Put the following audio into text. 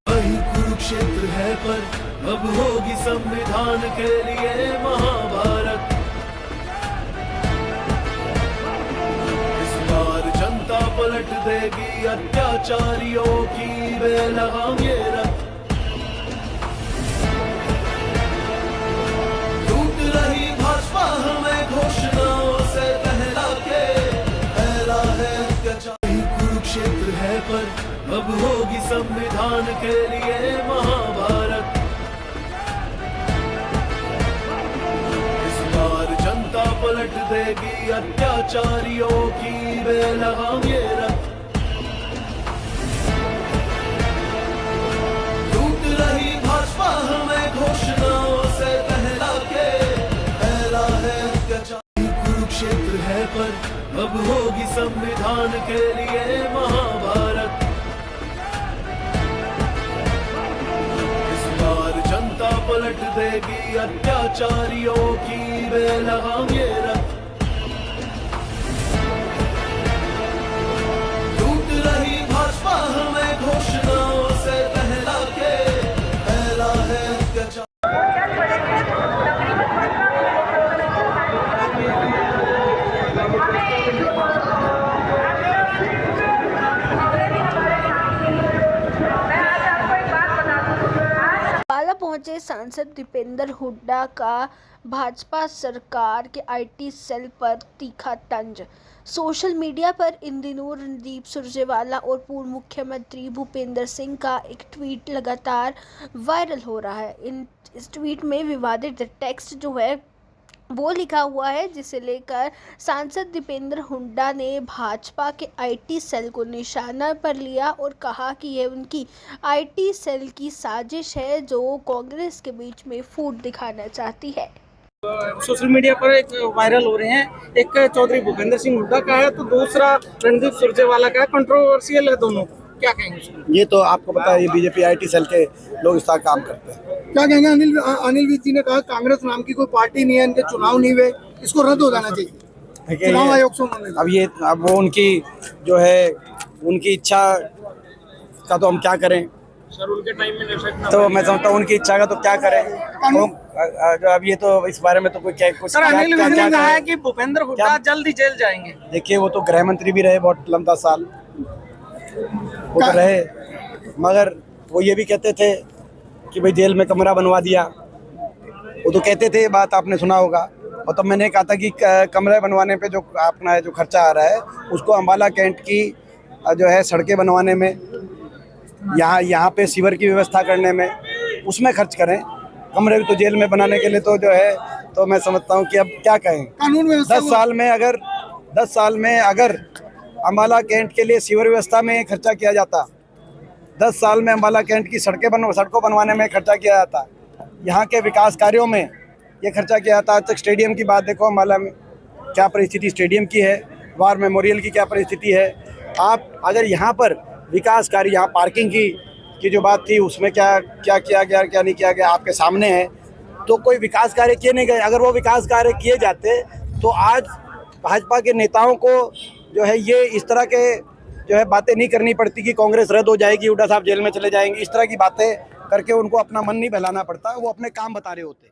वही कुरुक्षेत्र है पर अब होगी संविधान के लिए महाभारत। इस बार जनता पलट देगी अत्याचारियों की बेलगाम ये रथ। लूट रही भाजपा हमें घोषणाओं से बहला के, फैला है अत्याचार। कुरुक्षेत्र है पर अब होगी संविधान के लिए महाभारत। इस बार जनता पलट देगी अत्याचारियों की बेलगाम ये रथ। लूट रही भाजपा हमें घोषणाओं से बहला के, फैला है अत्याचार। कुरुक्षेत्र है पर अब होगी संविधान के लिए महाभारत। जनता पलट देगी अत्याचारियों की बेलगाम ये रथ। लूट रही भाजपा हमें घोषणाओं से बहला के, फैला है अत्याचार। पहुंचे सांसद दीपेंद्र हुड्डा का भाजपा सरकार के आईटी सेल पर तीखा तंज। सोशल मीडिया पर इन दिनों रणदीप सुरजेवाला और पूर्व मुख्यमंत्री भूपेंद्र सिंह का एक ट्वीट लगातार वायरल हो रहा है। इस ट्वीट में विवादित टेक्स्ट जो है वो लिखा हुआ है, जिसे लेकर सांसद दीपेंद्र हुड्डा ने भाजपा के आईटी सेल को निशाना पर लिया और कहा कि यह उनकी आईटी सेल की साजिश है जो कांग्रेस के बीच में फूट दिखाना चाहती है। सोशल मीडिया पर एक वायरल हो रहे हैं, एक चौधरी भूपेंद्र सिंह हुड्डा का है तो दूसरा रणदीप सुरजेवाला का है। कंट्रोवर्शियल है दोनों, क्या कहेंगे? ये तो आपको पता है, ये बीजेपी आईटी सेल के लोग इस तरह काम करते हैं। क्या कहेंगे? अनिल विज जी ने कहा कांग्रेस नाम की कोई पार्टी नहीं है, इनके चुनाव नहीं हुए, इसको रद्द हो जाना चाहिए चुनाव आयोग से। अब वो उनकी जो है उनकी इच्छा का तो हम क्या करें, सर उनके टाइम में तो मैं समझता हूँ उनकी इच्छा का तो क्या करें। अब ये तो इस बारे में तो कोई सर अनिल विज ने कहा है कि भूपेंद्र हुड्डा जल्द ही जेल जाएंगे। देखिए, वो तो गृह मंत्री भी रहे बहुत लंबा साल, वो तो रहे, मगर वो ये भी कहते थे कि भाई जेल में कमरा बनवा दिया। वो तो कहते थे, बात आपने सुना होगा। और तब मैंने कहा था कि कमरे बनवाने पे जो अपना जो खर्चा आ रहा है उसको अम्बाला कैंट की जो है सड़कें बनवाने में, यहाँ पे सीवर की व्यवस्था करने में, उसमें खर्च करें। कमरे तो जेल में बनाने के लिए तो जो है, तो मैं समझता हूँ कि अब क्या कहें। कानून 10 साल में अगर अम्बाला कैंट के लिए सीवर व्यवस्था में खर्चा किया जाता, 10 साल में अम्बाला कैंट की सड़कों बनवाने में खर्चा किया जाता, यहाँ के विकास कार्यों में ये खर्चा किया जाता। आज तक स्टेडियम की बात देखो, अम्बाला में क्या परिस्थिति स्टेडियम की है, वार मेमोरियल की क्या परिस्थिति है। आप अगर यहाँ पर विकास कार्य, यहाँ पार्किंग की जो बात थी उसमें क्या किया गया, क्या नहीं किया गया, आपके सामने है। तो कोई विकास कार्य किए नहीं गए। अगर वो विकास कार्य किए जाते तो आज भाजपा के नेताओं को जो है ये इस तरह के जो है बातें नहीं करनी पड़ती कि कांग्रेस रद्द हो जाएगी, हुड्डा साहब जेल में चले जाएंगे। इस तरह की बातें करके उनको अपना मन नहीं बहलाना पड़ता, वो अपने काम बता रहे होते।